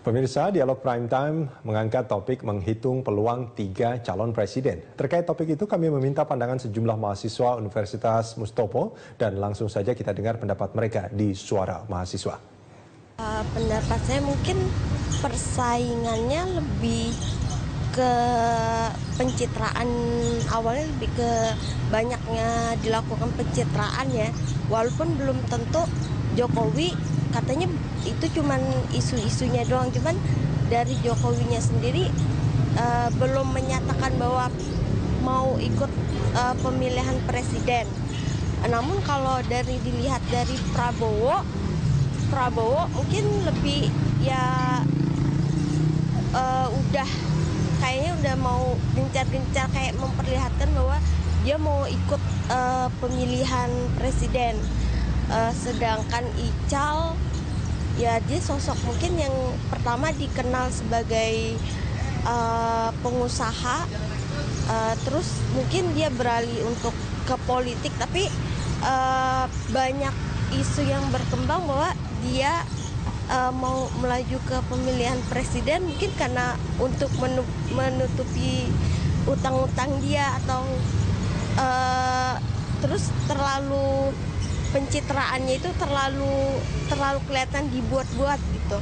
Pemirsa, Dialog Prime Time mengangkat topik menghitung peluang 3 calon presiden. Terkait topik itu kami meminta pandangan sejumlah mahasiswa Universitas Mustopo dan langsung saja kita dengar pendapat mereka di Suara Mahasiswa. Pendapat saya mungkin persaingannya lebih ke pencitraan, awalnya lebih ke banyaknya dilakukan pencitraan ya, walaupun belum tentu Jokowi katanya itu cuman isu-isunya doang, cuman dari Jokowinya sendiri belum menyatakan bahwa mau ikut pemilihan presiden. Namun kalau dilihat dari Prabowo mungkin lebih ya kayaknya udah mau gencar-gencar kayak memperlihatkan bahwa dia mau ikut pemilihan presiden. Sedangkan Ical ya dia sosok mungkin yang pertama dikenal sebagai pengusaha, terus mungkin dia beralih untuk ke politik, tapi banyak isu yang berkembang bahwa dia mau melaju ke pemilihan presiden mungkin karena untuk menutupi utang-utang dia, atau terus terlalu pencitraannya itu terlalu kelihatan dibuat-buat gitu.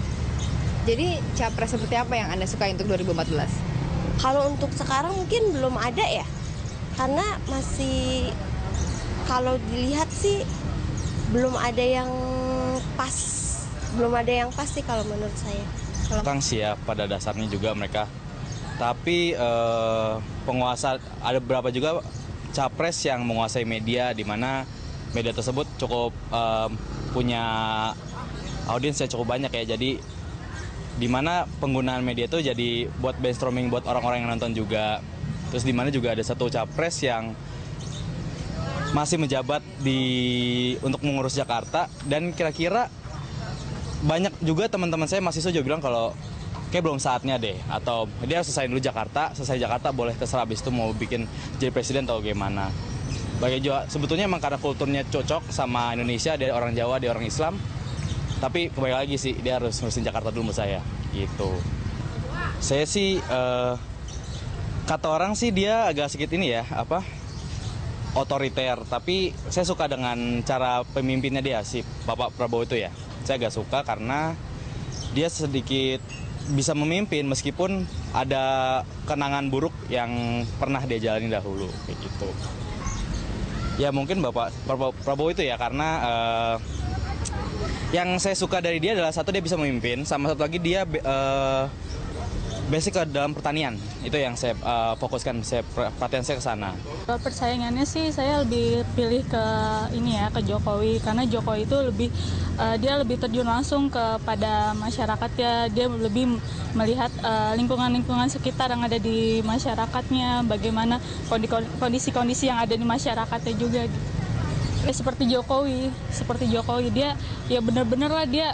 Jadi capres seperti apa yang Anda suka untuk 2014? Kalau untuk sekarang mungkin belum ada ya, karena masih kalau dilihat sih belum ada yang pasti kalau menurut saya. Orang sih ya pada dasarnya juga mereka, tapi penguasa ada beberapa juga capres yang menguasai media, di mana media tersebut cukup punya audiens yang cukup banyak ya. Jadi di mana penggunaan media itu jadi buat brainstorming buat orang-orang yang nonton juga. Terus di mana juga ada satu capres yang masih menjabat untuk mengurus Jakarta, dan kira-kira banyak juga teman-teman saya mahasiswa juga bilang kalau kayak belum saatnya deh, atau dia harus selesai dulu Jakarta, selesai Jakarta boleh terserah habis itu mau bikin jadi presiden atau gimana. Bagi juga sebetulnya emang karena kulturnya cocok sama Indonesia, dia orang Jawa, dia orang Islam. Tapi kembali lagi sih dia harus ngurusin Jakarta dulu menurut saya gitu. Saya sih kata orang sih dia agak sedikit ini ya, otoriter, tapi saya suka dengan cara pemimpinnya dia, si Bapak Prabowo itu ya. Saya agak suka karena dia sedikit bisa memimpin meskipun ada kenangan buruk yang pernah dia jalani dahulu kayak gitu. Ya mungkin Bapak Prabowo itu ya, karena yang saya suka dari dia adalah satu, dia bisa memimpin, sama satu lagi dia basic ke dalam pertanian. Itu yang saya fokuskan, perhatian saya ke sana. Kalau persaingannya sih saya lebih pilih ke ke Jokowi, karena Jokowi itu dia lebih terjun langsung kepada masyarakat ya. Dia lebih melihat lingkungan-lingkungan sekitar yang ada di masyarakatnya, bagaimana kondisi-kondisi yang ada di masyarakatnya juga gitu. Seperti Jokowi dia ya benar-benar lah dia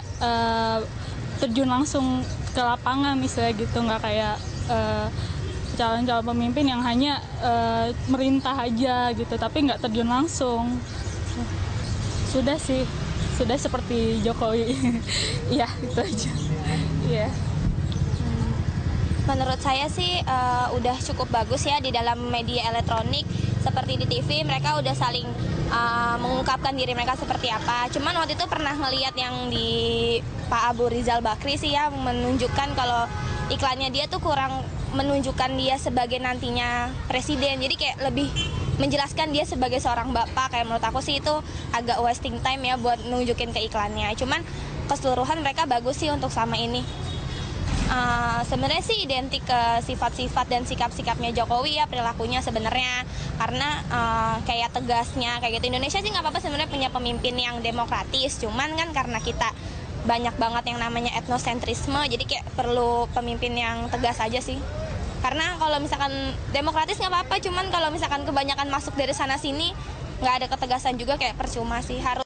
terjun langsung ke lapangan misalnya gitu, nggak kayak calon-calon pemimpin yang hanya merintah aja gitu, tapi nggak terjun langsung. Sudah seperti Jokowi. Ya itu aja. Iya. Menurut saya sih udah cukup bagus ya di dalam media elektronik, seperti di TV mereka udah saling mengungkapkan diri mereka seperti apa. Cuman waktu itu pernah ngelihat yang di Pak Abu Rizal Bakri sih ya, menunjukkan kalau iklannya dia tuh kurang menunjukkan dia sebagai nantinya presiden. Jadi kayak lebih menjelaskan dia sebagai seorang bapak. Kayak menurut aku sih itu agak wasting time ya buat nunjukin ke iklannya. Cuman keseluruhan mereka bagus sih untuk sama ini. Sebenarnya sih identik ke sifat-sifat dan sikap-sikapnya Jokowi ya, perilakunya sebenarnya, karena kayak tegasnya kayak gitu. Indonesia sih nggak apa-apa sebenarnya punya pemimpin yang demokratis, cuman kan karena kita banyak banget yang namanya etnosentrisme, jadi kayak perlu pemimpin yang tegas aja sih. Karena kalau misalkan demokratis nggak apa-apa, cuman kalau misalkan kebanyakan masuk dari sana sini nggak ada ketegasan juga, kayak percuma sih. Harus